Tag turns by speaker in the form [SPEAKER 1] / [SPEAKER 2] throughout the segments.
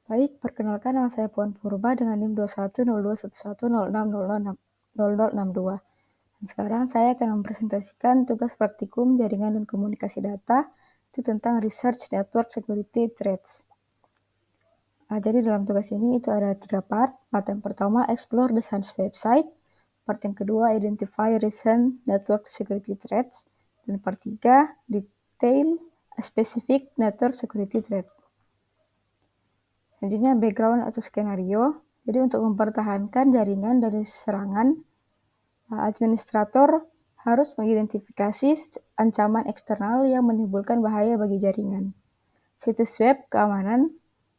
[SPEAKER 1] Baik, perkenalkan nama saya Puan Purba dengan NIM 210211106062. Dan sekarang saya akan mempresentasikan tugas praktikum jaringan dan komunikasi data itu tentang Research Network Security Threats. Jadi dalam tugas ini itu ada 3 part. Part yang pertama, explore the SANS website. Part yang kedua, identify recent network security threats. Dan part 3, detail a specific network security threat. Selanjutnya background atau skenario. Jadi untuk mempertahankan jaringan dari serangan, administrator harus mengidentifikasi ancaman eksternal yang menimbulkan bahaya bagi jaringan. Situs web keamanan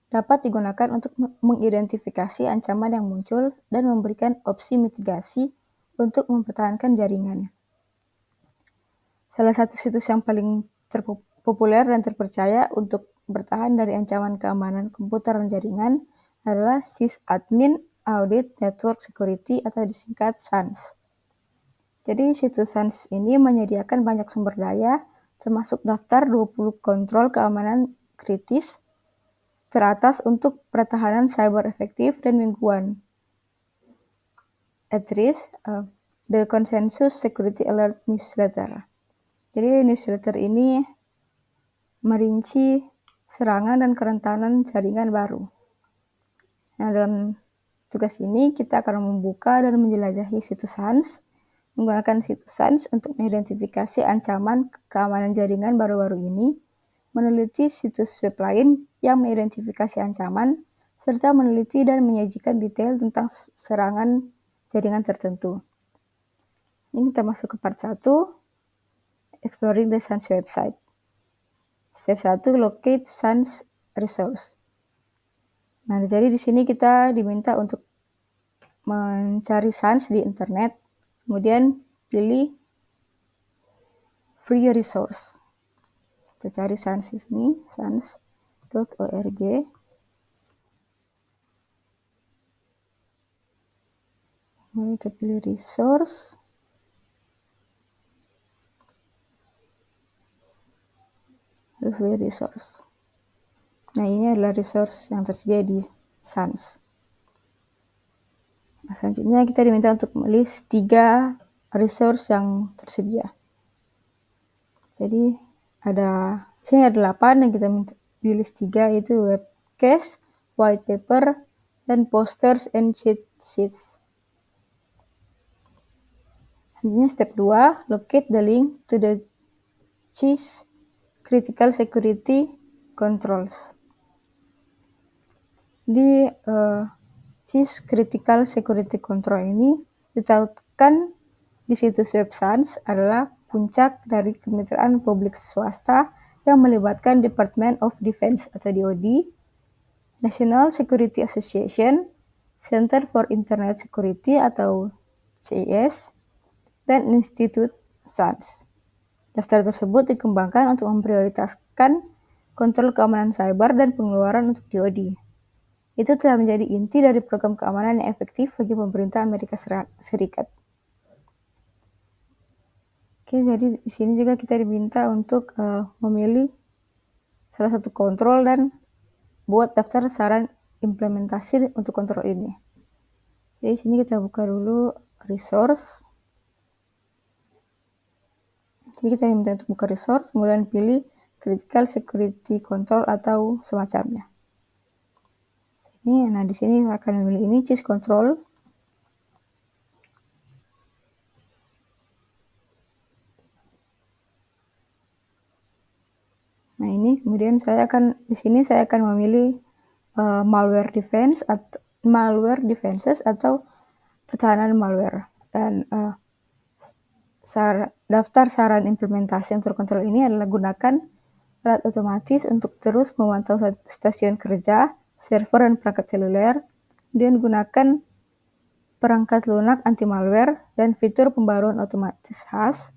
[SPEAKER 1] dapat digunakan untuk mengidentifikasi ancaman yang muncul dan memberikan opsi mitigasi untuk mempertahankan jaringan. Salah satu situs yang paling populer dan terpercaya untuk bertahan dari ancaman keamanan komputer dan jaringan adalah Sysadmin Audit Network Security atau disingkat SANS. Jadi situs SANS ini menyediakan banyak sumber daya, termasuk daftar 20 kontrol keamanan kritis teratas untuk pertahanan cyber efektif dan mingguan. At risk, the Consensus Security Alert Newsletter. Jadi newsletter ini merinci serangan dan kerentanan jaringan baru. Nah, dalam tugas ini kita akan membuka dan menjelajahi situs SANS, menggunakan situs SANS untuk mengidentifikasi ancaman keamanan jaringan baru-baru ini, meneliti situs web lain yang mengidentifikasi ancaman, serta meneliti dan menyajikan detail tentang serangan jaringan tertentu. Ini kita masuk ke part 1, exploring the SANS website. Step 1, locate SANS resource. Nah, jadi di sini kita diminta untuk mencari SANS di internet, kemudian pilih free resource. Kita cari SANS di sini, sans.org. Kemudian kita pilih resource. Free resource. Nah, ini adalah resource yang tersedia di SANS. Nah, selanjutnya kita diminta untuk menulis 3 resource yang tersedia. Jadi sini ada 8 yang kita minta pilih 3, yaitu webcast, white paper, dan posters and cheat sheets. Selanjutnya step 2, locate the link to the CIS Critical Security Controls. Di CIS Critical Security Control ini ditautkan di situs web SANS adalah puncak dari kemitraan publik swasta yang melibatkan Department of Defense atau DoD, National Security Association, Center for Internet Security atau CIS, dan Institute SANS. Daftar tersebut dikembangkan untuk memprioritaskan kontrol keamanan cyber dan pengeluaran untuk DoD. Itu telah menjadi inti dari program keamanan yang efektif bagi pemerintah Amerika Serikat. Oke, jadi di sini juga kita diminta untuk memilih salah satu kontrol dan buat daftar saran implementasi untuk kontrol ini. Jadi di sini kita buka dulu resource. Jadi kita diminta untuk buka resource, kemudian pilih Critical Security Control atau semacamnya. Nah di sini saya akan memilih ini CIS Control. Nah ini kemudian di sini saya akan memilih malware defenses atau pertahanan malware, dan daftar saran implementasi untuk kontrol ini adalah gunakan alat otomatis untuk terus memantau stasiun kerja, server, dan perangkat seluler, kemudian gunakan perangkat lunak anti malware dan fitur pembaruan otomatis khas,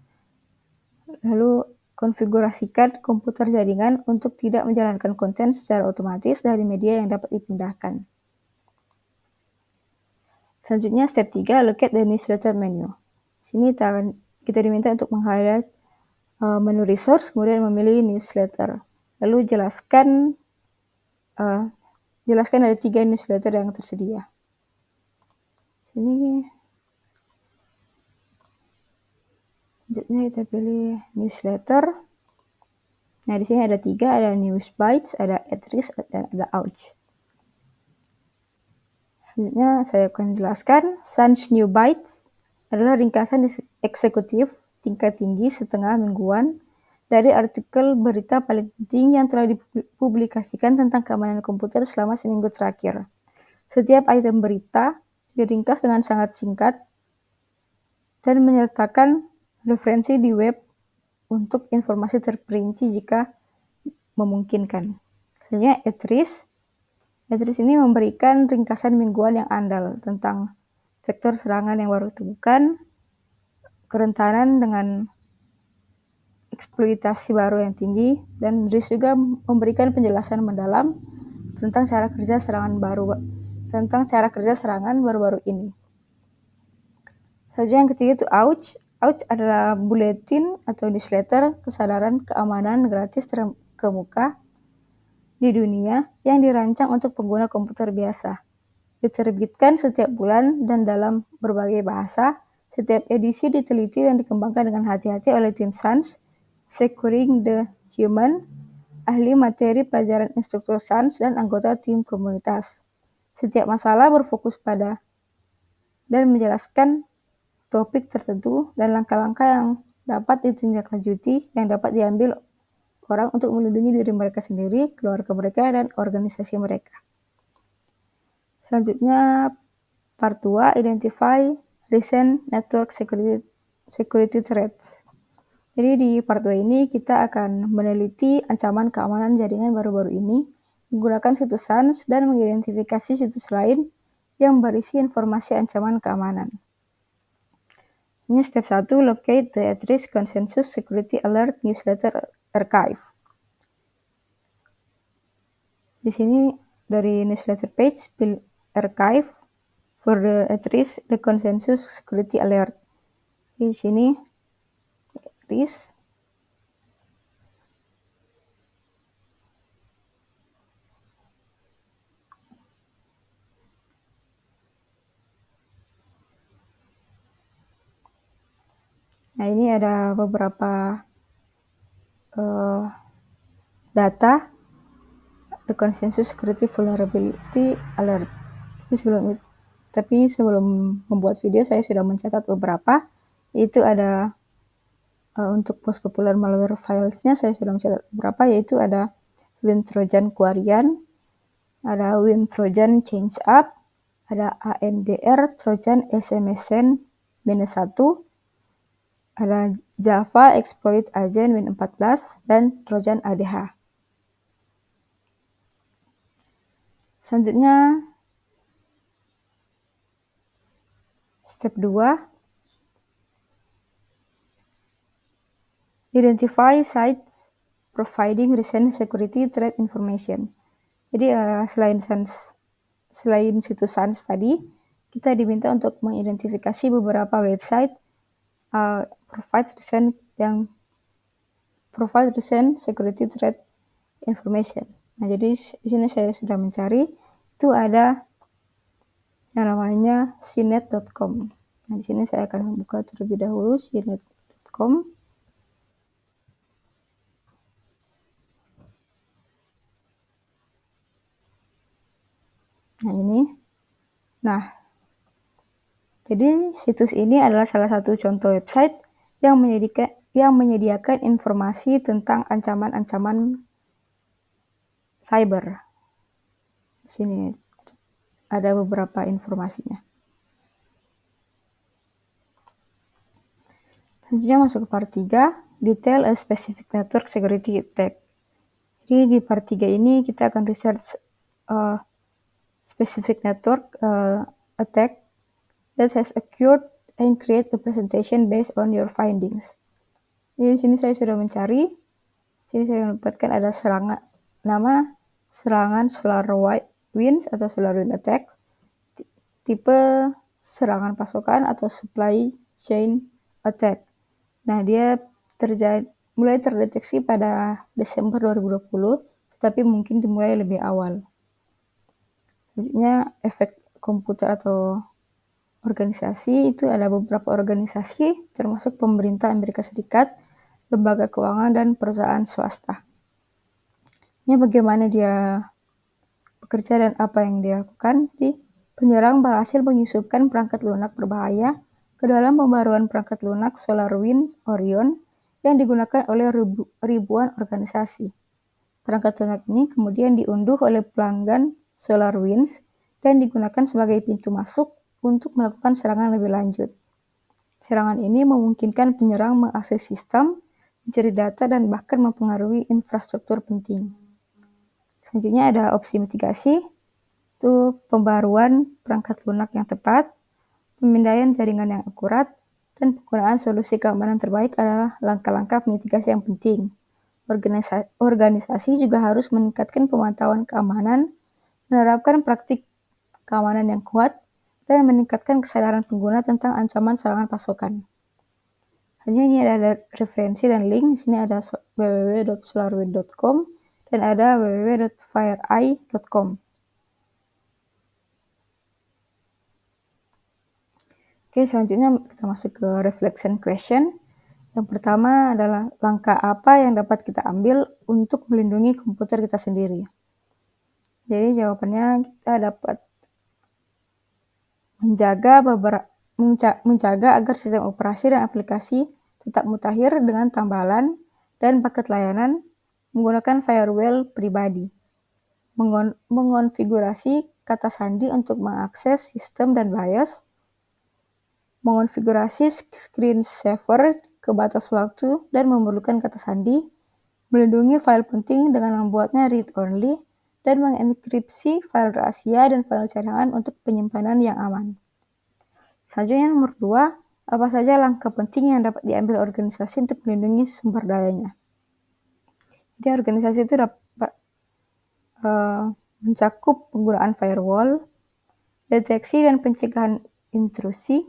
[SPEAKER 1] lalu konfigurasikan komputer jaringan untuk tidak menjalankan konten secara otomatis dari media yang dapat dipindahkan. Selanjutnya step 3, locate the newsletter menu. Sini kita diminta untuk meng-highlight menu resource, kemudian memilih newsletter. Lalu jelaskan jelaskan ada 3 newsletter yang tersedia. Sini selanjutnya kita pilih newsletter. Nah, di sini ada 3, ada News Bites, ada At-Risk, dan ada Ouch. Selanjutnya saya akan jelaskan, Sun's New Bites adalah ringkasan eksekutif tingkat tinggi setengah mingguan dari artikel berita paling penting yang telah dipublikasikan tentang keamanan komputer selama seminggu terakhir. Setiap item berita diringkas dengan sangat singkat dan menyertakan referensi di web untuk informasi terperinci jika memungkinkan. Selanjutnya, At-Risk ini memberikan ringkasan mingguan yang andal tentang vektor serangan yang baru ditemukan, kerentanan dengan eksploitasi baru yang tinggi, dan Risk juga memberikan penjelasan mendalam tentang cara kerja serangan baru-baru ini. Selanjutnya yang ketiga itu Ouch. Ouch adalah buletin atau newsletter kesadaran keamanan gratis terkemuka di dunia yang dirancang untuk pengguna komputer biasa. Diterbitkan setiap bulan dan dalam berbagai bahasa. Setiap edisi diteliti dan dikembangkan dengan hati-hati oleh tim SANS, Securing the Human, ahli materi pelajaran instruktur SANS, dan anggota tim komunitas. Setiap masalah berfokus pada dan menjelaskan topik tertentu dan langkah-langkah yang dapat ditindaklanjuti yang dapat diambil orang untuk melindungi diri mereka sendiri, keluarga mereka, dan organisasi mereka. Selanjutnya, part 2, Identify Recent Network Security Threats. Jadi di part 2 ini kita akan meneliti ancaman keamanan jaringan baru-baru ini, menggunakan situs SANS dan mengidentifikasi situs lain yang berisi informasi ancaman keamanan. Ini step 1, locate the At-Risk Consensus Security Alert Newsletter Archive. Di sini dari newsletter page, pilih Archive for the At-Risk the Consensus Security Alert. Di sini At-Risk. Nah, ini ada beberapa data the Consensus Security Vulnerability Alert. Tapi sebelum membuat video saya sudah mencatat beberapa, yaitu ada untuk most popular malware filesnya saya sudah mencatat beberapa, yaitu ada WinTrojan Quarian, ada WinTrojan ChangeUp, ada ANDR Trojan SMSN -1, ada Java Exploit Agent Win14, dan Trojan ADH. Selanjutnya, step 2, identify sites providing recent security threat information. Jadi selain situs SANS tadi, kita diminta untuk mengidentifikasi beberapa website provide recent security threat information. Nah, jadi di sini saya sudah mencari, itu ada yang namanya cnet.com. Nah, di sini saya akan membuka terlebih dahulu cnet.com. Nah, ini. Nah, jadi situs ini adalah salah satu contoh website yang menyediakan informasi tentang ancaman-ancaman cyber. Di sini ada beberapa informasinya. Selanjutnya masuk ke part 3, detail a specific network security attack. Jadi di part 3 ini kita akan research specific network attack that has occurred and create a presentation based on your findings. Jadi di sini saya sudah mencari. Sini saya mendapatkan ada serangan SolarWinds atau SolarWinds attacks, tipe serangan pasokan atau supply chain attack. Nah, dia mulai terdeteksi pada Desember 2020, tetapi mungkin dimulai lebih awal. Selanjutnya, efek komputer atau organisasi itu ada beberapa organisasi termasuk pemerintah Amerika Serikat, lembaga keuangan, dan perusahaan swasta. Ini bagaimana dia bekerja dan apa yang dia lakukan. Penyerang berhasil menyusupkan perangkat lunak berbahaya ke dalam pembaruan perangkat lunak SolarWinds Orion yang digunakan oleh ribuan organisasi. Perangkat lunak ini kemudian diunduh oleh pelanggan SolarWinds dan digunakan sebagai pintu masuk untuk melakukan serangan lebih lanjut. Serangan ini memungkinkan penyerang mengakses sistem, mencari data, dan bahkan mempengaruhi infrastruktur penting. Selanjutnya ada opsi mitigasi, itu pembaruan perangkat lunak yang tepat, pemindaian jaringan yang akurat, dan penggunaan solusi keamanan terbaik adalah langkah-langkah mitigasi yang penting. Organisasi juga harus meningkatkan pemantauan keamanan, menerapkan praktik keamanan yang kuat, dan meningkatkan kesadaran pengguna tentang ancaman serangan pasokan. Hanya ini ada referensi dan link. Di sini ada www.solarwind.com dan ada www.fireeye.com. Oke, selanjutnya kita masuk ke reflection question. Yang pertama adalah langkah apa yang dapat kita ambil untuk melindungi komputer kita sendiri. Jadi jawabannya kita dapat menjaga agar sistem operasi dan aplikasi tetap mutakhir dengan tambalan dan paket layanan menggunakan firewall pribadi. Mengonfigurasi kata sandi untuk mengakses sistem dan BIOS. Mengonfigurasi screensaver ke batas waktu dan memerlukan kata sandi. Melindungi file penting dengan membuatnya read-only dan mengenkripsi file rahasia dan file cadangan untuk penyimpanan yang aman. Selanjutnya nomor 2, apa saja langkah penting yang dapat diambil organisasi untuk melindungi sumber dayanya. Jadi organisasi itu dapat mencakup penggunaan firewall, deteksi dan pencegahan intrusi,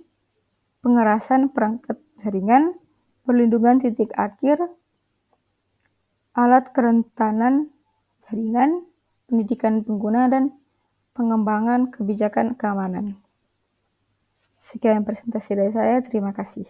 [SPEAKER 1] pengerasan perangkat jaringan, perlindungan titik akhir, alat kerentanan jaringan, pendidikan pengguna, dan pengembangan kebijakan keamanan. Sekian presentasi dari saya, terima kasih.